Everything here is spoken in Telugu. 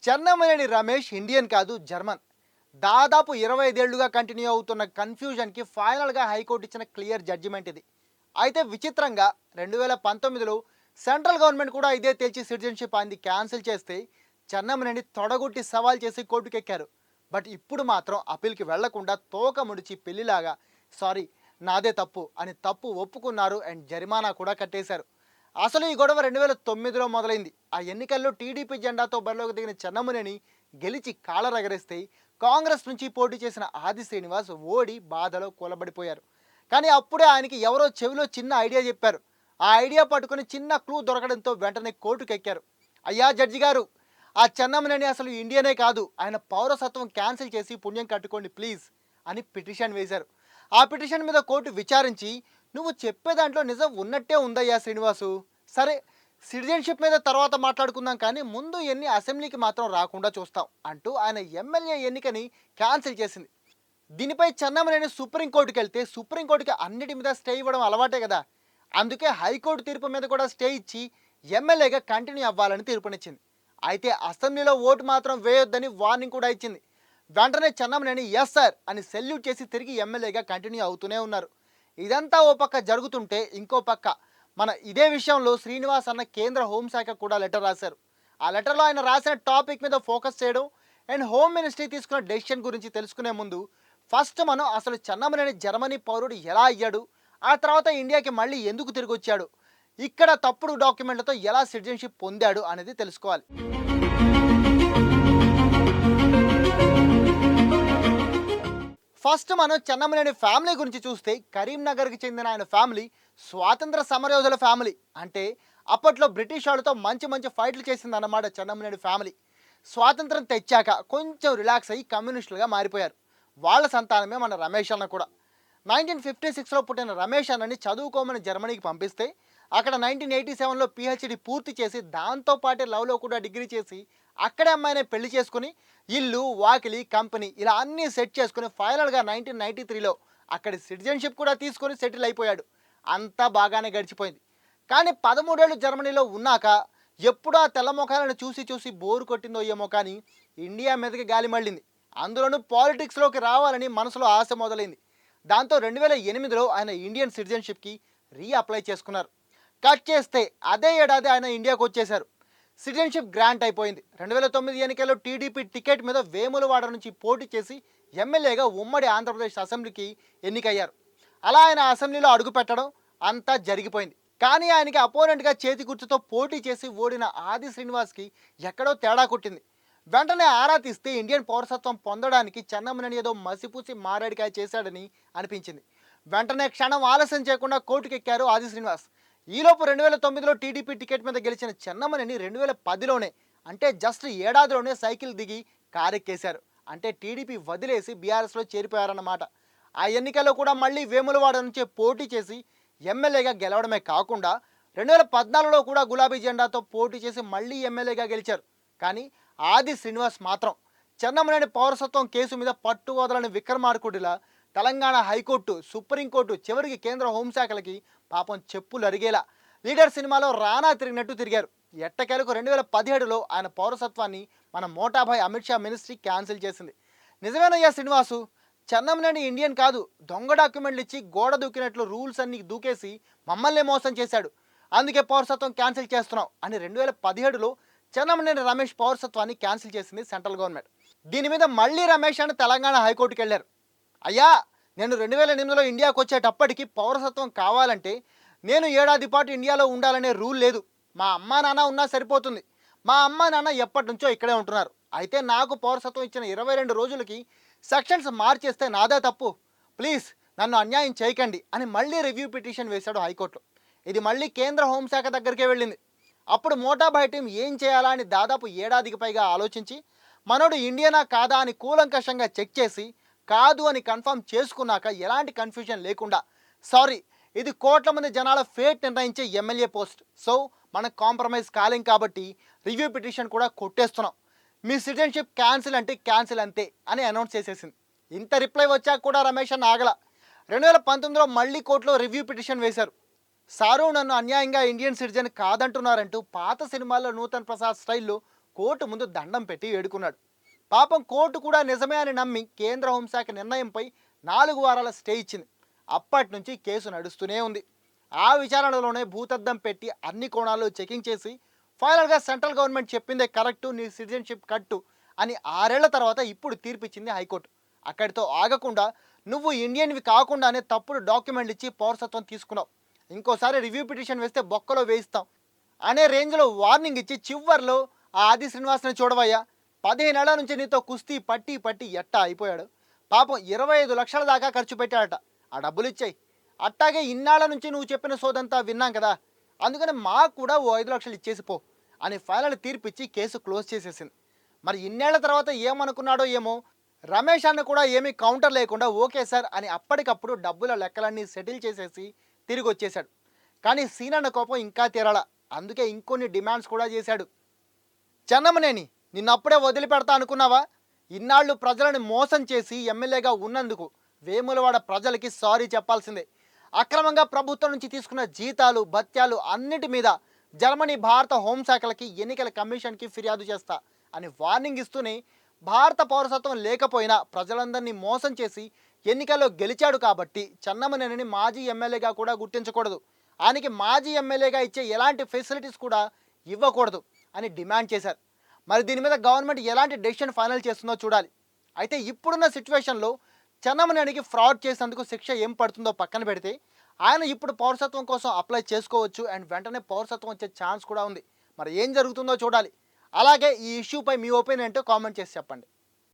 చెన్నమనేని రమేష్ ఇండియన్ కాదు, జర్మన్. దాదాపు 25 ఏళ్లుగా కంటిన్యూ అవుతున్న కన్ఫ్యూజన్కి ఫైనల్గా హైకోర్టు ఇచ్చిన క్లియర్ జడ్జిమెంట్ ఇది. అయితే విచిత్రంగా 2019లో సెంట్రల్ గవర్నమెంట్ కూడా ఇదే తేల్చి సిటిజన్షిప్ ఆయనది క్యాన్సిల్ చేస్తే చెన్నమనేని తొడగొట్టి సవాల్ చేసి కోర్టుకెక్కారు. బట్ ఇప్పుడు మాత్రం అప్పీల్కి వెళ్లకుండా తోక ముడిచి పెళ్లిలాగా సారీ నాదే తప్పు అని తప్పు ఒప్పుకున్నారు అండ్ జరిమానా కూడా కట్టేశారు. అసలు ఈ గొడవ 2009లో మొదలైంది. ఆ ఎన్నికల్లో టీడీపీ జెండాతో బరిలోకి దిగిన చెన్నమనేని గెలిచి కాలరగరేస్తే కాంగ్రెస్ నుంచి పోటీ చేసిన ఆది శ్రీనివాస్ ఓడి బాధలో కూలబడిపోయారు. కానీ అప్పుడే ఆయనకి ఎవరో చెవిలో చిన్న ఐడియా చెప్పారు. ఆ ఐడియా పట్టుకుని చిన్న క్లూ దొరకడంతో వెంటనే కోర్టుకెక్కారు. అయ్యా జడ్జి గారు, ఆ చెన్నమనేని అసలు ఇండియనే కాదు, ఆయన పౌరసత్వం క్యాన్సిల్ చేసి పుణ్యం కట్టుకోండి ప్లీజ్ అని పిటిషన్ వేశారు. ఆ పిటిషన్ మీద కోర్టు విచారించి, నువ్వు చెప్పే దాంట్లో నిజం ఉన్నట్టే ఉందయ్యా శ్రీనివాసు, సరే సిటిజన్షిప్ మీద తర్వాత మాట్లాడుకుందాం, కానీ ముందు ఎన్ని అసెంబ్లీకి మాత్రం రాకుండా చూస్తాం అంటూ ఆయన ఎమ్మెల్యే ఎన్నికని క్యాన్సిల్ చేసింది. దీనిపై చెన్నమనేని సుప్రీంకోర్టుకి వెళ్తే సుప్రీంకోర్టుకి అన్నిటి మీద స్టే ఇవ్వడం అలవాటే కదా. అందుకే హైకోర్టు తీర్పు మీద కూడా స్టే ఇచ్చి ఎమ్మెల్యేగా కంటిన్యూ అవ్వాలని తీర్పునిచ్చింది. అయితే అసెంబ్లీలో ఓటు మాత్రం వేయొద్దని వార్నింగ్ కూడా ఇచ్చింది. వెంటనే చెన్నమనేని ఎస్ సార్ అని సెల్యూట్ చేసి తిరిగి ఎమ్మెల్యేగా కంటిన్యూ అవుతూనే ఉన్నారు. ఇదంతా ఓ పక్క జరుగుతుంటే ఇంకో పక్క మన ఇదే విషయంలో శ్రీనివాస్ అన్న కేంద్ర హోంశాఖ కూడా లెటర్ రాశారు. ఆ లెటర్లో ఆయన రాసిన టాపిక్ మీద ఫోకస్ చేయడం అండ్ హోమ్ మినిస్ట్రీ తీసుకున్న డెసిషన్ గురించి తెలుసుకునే ముందు ఫస్ట్ మనం అసలు చెన్నమనేని జర్మనీ పౌరుడు ఎలా అయ్యాడు, ఆ తర్వాత ఇండియాకి మళ్ళీ ఎందుకు తిరిగి వచ్చాడు, ఇక్కడ తప్పుడు డాక్యుమెంట్లతో ఎలా సిటిజన్షిప్ పొందాడు అనేది తెలుసుకోవాలి. ఫస్ట్ మనం చెన్నమనేని ఫ్యామిలీ గురించి చూస్తే కరీంనగర్కి చెందిన ఆయన ఫ్యామిలీ స్వాతంత్ర సమరయోధుల ఫ్యామిలీ. అంటే అప్పట్లో బ్రిటిష్ వాళ్ళతో మంచి మంచి ఫైట్లు చేసిందన్నమాట చెన్నమనేని ఫ్యామిలీ. స్వాతంత్రం తెచ్చాక కొంచెం రిలాక్స్ అయ్యి కమ్యూనిస్టులుగా మారిపోయారు. వాళ్ళ సంతానమే మన రమేష్ అన్న కూడా. 1956లో పుట్టిన రమేష్ అన్నని చదువుకోమని జర్మనీకి పంపిస్తే అక్కడ 1987లో పిహెచ్డి పూర్తి చేసి దాంతోపాటే లవ్లో కూడా డిగ్రీ చేసి అక్కడే అమ్మాయిని పెళ్లి చేసుకుని ఇల్లు వాకిలి కంపెనీ ఇలా అన్నీ సెట్ చేసుకుని ఫైనల్గా 1993లో అక్కడి సిటిజన్షిప్ కూడా తీసుకొని సెటిల్ అయిపోయాడు. అంతా బాగానే గడిచిపోయింది. కానీ 13 ఏళ్ళు జర్మనీలో ఉన్నాక ఎప్పుడూ ఆ తెల్ల ముఖాలను చూసి చూసి బోరు కొట్టిందో ఏమో కానీ ఇండియా మీదకి గాలి మళ్ళింది. అందులోనూ పాలిటిక్స్లోకి రావాలని మనసులో ఆశ మొదలైంది. దాంతో 2008లో ఆయన ఇండియన్ సిటిజన్షిప్కి రీఅప్లై చేసుకున్నారు. కట్ చేస్తే అదే ఏడాది ఆయన ఇండియాకు వచ్చేశారు. సిటిజన్షిప్ గ్రాంట్ అయిపోయింది. 2009 ఎన్నికల్లో టీడీపీ టికెట్ మీద వేములవాడ నుంచి పోటీ చేసి ఎమ్మెల్యేగా ఉమ్మడి ఆంధ్రప్రదేశ్ అసెంబ్లీకి ఎన్నికయ్యారు. అలా ఆయన అసెంబ్లీలో అడుగుపెట్టడం అంతా జరిగిపోయింది. కానీ ఆయనకి అపోనెంట్గా చేతి గుర్తుతో పోటీ చేసి ఓడిన ఆది శ్రీనివాస్కి ఎక్కడో తేడా కొట్టింది. వెంటనే ఆరా తీస్తే ఇండియన్ పౌరసత్వం పొందడానికి చెన్నమనేని ఏదో మసిపూసి మారేడికాయ చేశాడని అనిపించింది. వెంటనే క్షణం ఆలస్యం చేయకుండా కోర్టుకెక్కారు ఆది శ్రీనివాస్. ఈలోపు 2009లో టీడీపీ టికెట్ మీద గెలిచిన చెన్నమనేని 2010లోనే అంటే జస్ట్ ఏడాదిలోనే సైకిల్ దిగి కారెక్కేశారు. అంటే టీడీపీ వదిలేసి బీఆర్ఎస్లో చేరిపోయారన్నమాట. ఆ ఎన్నికల్లో కూడా మళ్ళీ వేములవాడ నుంచే పోటీ చేసి ఎమ్మెల్యేగా గెలవడమే కాకుండా 2014లో కూడా గులాబీ జెండాతో పోటీ చేసి మళ్ళీ ఎమ్మెల్యేగా గెలిచారు. కానీ ఆది శ్రీనివాస్ మాత్రం చెన్నమనేని పౌరసత్వం కేసు మీద పట్టు వదలని విక్రమార్కుడిలా తెలంగాణ హైకోర్టు, సుప్రీంకోర్టు, చివరికి కేంద్ర హోంశాఖలకి పాపం చెప్పులు అరిగేలా లీడర్ సినిమాలో రానా తిరిగినట్టు తిరిగారు. ఎట్టకేలకు 2017లో ఆయన పౌరసత్వాన్ని మన మోటాభాయ్ అమిత్ షా మినిస్ట్రీ క్యాన్సిల్ చేసింది. నిజమేనయ్యా శ్రీనివాసు, చెన్నమనేని ఇండియన్ కాదు, దొంగ డాక్యుమెంట్లు ఇచ్చి గోడ దూకినట్లు రూల్స్ అన్ని దూకేసి మమ్మల్ని మోసం చేశాడు, అందుకే పౌరసత్వం క్యాన్సిల్ చేస్తున్నాం అని 2017లో చెన్నమనేని రమేష్ పౌరసత్వాన్ని క్యాన్సిల్ చేసింది సెంట్రల్ గవర్నమెంట్. దీని మీద మళ్ళీ రమేష్ అని తెలంగాణ హైకోర్టుకి వెళ్ళారు. అయ్యా, నేను 2008లో ఇండియాకు వచ్చేటప్పటికి పౌరసత్వం కావాలంటే నేను ఏడాది పాటు ఇండియాలో ఉండాలనే రూల్ లేదు. మా అమ్మా నాన్న ఉన్నా సరిపోతుంది. మా అమ్మా నాన్న ఎప్పటి నుంచో ఇక్కడే ఉంటున్నారు. అయితే నాకు పౌరసత్వం ఇచ్చిన 22 రోజులకి సెక్షన్స్ మార్చేస్తే నాదే తప్పు, ప్లీజ్ నన్ను అన్యాయం చేయకండి అని మళ్ళీ రివ్యూ పిటిషన్ వేశాడు హైకోర్టులో. ఇది మళ్ళీ కేంద్ర హోంశాఖ దగ్గరికే వెళ్ళింది. అప్పుడు మోటాభాయ్ టీం ఏం చేయాలా అని దాదాపు ఏడాదికి పైగా ఆలోచించి మనోడు ఇండియనా కాదా అని కూలంకషంగా చెక్ చేసి కాదు అని కన్ఫర్మ్ చేసుకున్నాక ఎలాంటి కన్ఫ్యూజన్ లేకుండా సారీ ఇది కోట్ల మంది జనాల ఫేట్ నిర్ణయించే ఎమ్మెల్యే పోస్ట్, సో మనం కాంప్రమైజ్ కాలేం కాబట్టి రివ్యూ పిటిషన్ కూడా కొట్టేస్తున్నాం, మీ సిటిజన్షిప్ క్యాన్సిల్ అంటే క్యాన్సిల్ అంతే అని అనౌన్స్ చేసేసింది. ఇంత రిప్లై వచ్చాక కూడా రమేష్ అన్న ఆగల. 2019లో మళ్ళీ కోర్టులో రివ్యూ పిటిషన్ వేశారు. సారు నన్ను అన్యాయంగా ఇండియన్ సిటిజన్ కాదంటున్నారంటూ పాత సినిమాల్లో నూతన్ ప్రసాద్ స్టైల్లో కోర్టు ముందు దండం పెట్టి వేడుకున్నాడు. పాపం కోర్టు కూడా నిజమే అని నమ్మి కేంద్ర హోంశాఖ నిర్ణయంపై 4 వారాల స్టే ఇచ్చింది. అప్పటి నుంచి కేసు నడుస్తూనే ఉంది. ఆ విచారణలోనే భూతద్దం పెట్టి అన్ని కోణాలు చెకింగ్ చేసి ఫైనల్గా సెంట్రల్ గవర్నమెంట్ చెప్పిందే కరెక్టు, నీ సిటిజన్షిప్ కట్టు అని 6 ఏళ్ల తర్వాత ఇప్పుడు తీర్పిచ్చింది హైకోర్టు. అక్కడితో ఆగకుండా నువ్వు ఇండియన్వి కాకుండానే తప్పుడు డాక్యుమెంట్లు ఇచ్చి పౌరసత్వం తీసుకున్నావు, ఇంకోసారి రివ్యూ పిటిషన్ వేస్తే బొక్కలో వేయిస్తాం అనే రేంజ్లో వార్నింగ్ ఇచ్చి చివర్లో ఆ ఆది శ్రీనివాస్ని చూడవయ్యా, 15 ఏళ్ల నుంచి నీతో కుస్తీ పట్టి పట్టి ఎట్టా అయిపోయాడు. పాపం 25 లక్షల దాకా ఖర్చు పెట్టాడట. ఆ డబ్బులు ఇచ్చాయి. అట్టాగే ఇన్నాళ్ళ నుంచి నువ్వు చెప్పిన సోదంతా విన్నాం కదా, అందుకని మాకు కూడా ఓ 5 లక్షలు ఇచ్చేసి పో అని ఫైనల్ తీర్పిచ్చి కేసు క్లోజ్ చేసేసింది. మరి ఇన్నేళ్ల తర్వాత ఏమనుకున్నాడో ఏమో, రమేష్ అన్న కూడా ఏమీ కౌంటర్ లేకుండా ఓకే సార్ అని అప్పటికప్పుడు డబ్బుల లెక్కలన్నీ సెటిల్ చేసేసి తిరిగి వచ్చేశాడు. కానీ సీనన్న కోపం ఇంకా తీరాల. అందుకే ఇంకొన్ని డిమాండ్స్ కూడా చేశాడు. చెన్నమనేని, నిన్నప్పుడే వదిలిపెడతా అనుకున్నావా? ఇన్నాళ్ళు ప్రజలను మోసం చేసి ఎమ్మెల్యేగా ఉన్నందుకు వేములవాడ ప్రజలకి సారీ చెప్పాల్సిందే. అక్రమంగా ప్రభుత్వం నుంచి తీసుకున్న జీతాలు భత్యాలు అన్నిటి మీద జర్మనీ భారత హోంశాఖలకి ఎన్నికల కమిషన్కి ఫిర్యాదు చేస్తా అని వార్నింగ్ ఇస్తూనే, భారత పౌరసత్వం లేకపోయినా ప్రజలందరినీ మోసం చేసి ఎన్నికల్లో గెలిచాడు కాబట్టి చెన్నమనేనిని మాజీ ఎమ్మెల్యేగా కూడా గుర్తించకూడదు, ఆయనకి మాజీ ఎమ్మెల్యేగా ఇచ్చే ఎలాంటి ఫెసిలిటీస్ కూడా ఇవ్వకూడదు అని డిమాండ్ చేశారు. మరి దీని మీద గవర్నమెంట్ ఎలాంటి డెసిషన్ ఫైనల్ చేస్తుందో చూడాలి. అయితే ఇప్పుడున్న సిచ్యువేషన్లో చెన్నమనేనికి ఫ్రాడ్ చేసినందుకు శిక్ష ఏం పడుతుందో పక్కన పెడితే, ఆయన ఇప్పుడు పౌరసత్వం కోసం అప్లై చేసుకోవచ్చు అండ్ వెంటనే పౌరసత్వం వచ్చే ఛాన్స్ కూడా ఉంది. మరి ఏం జరుగుతుందో చూడాలి. అలాగే ఈ ఇష్యూపై మీ ఒపీనియన్ ఏంటో కామెంట్ చేసి చెప్పండి.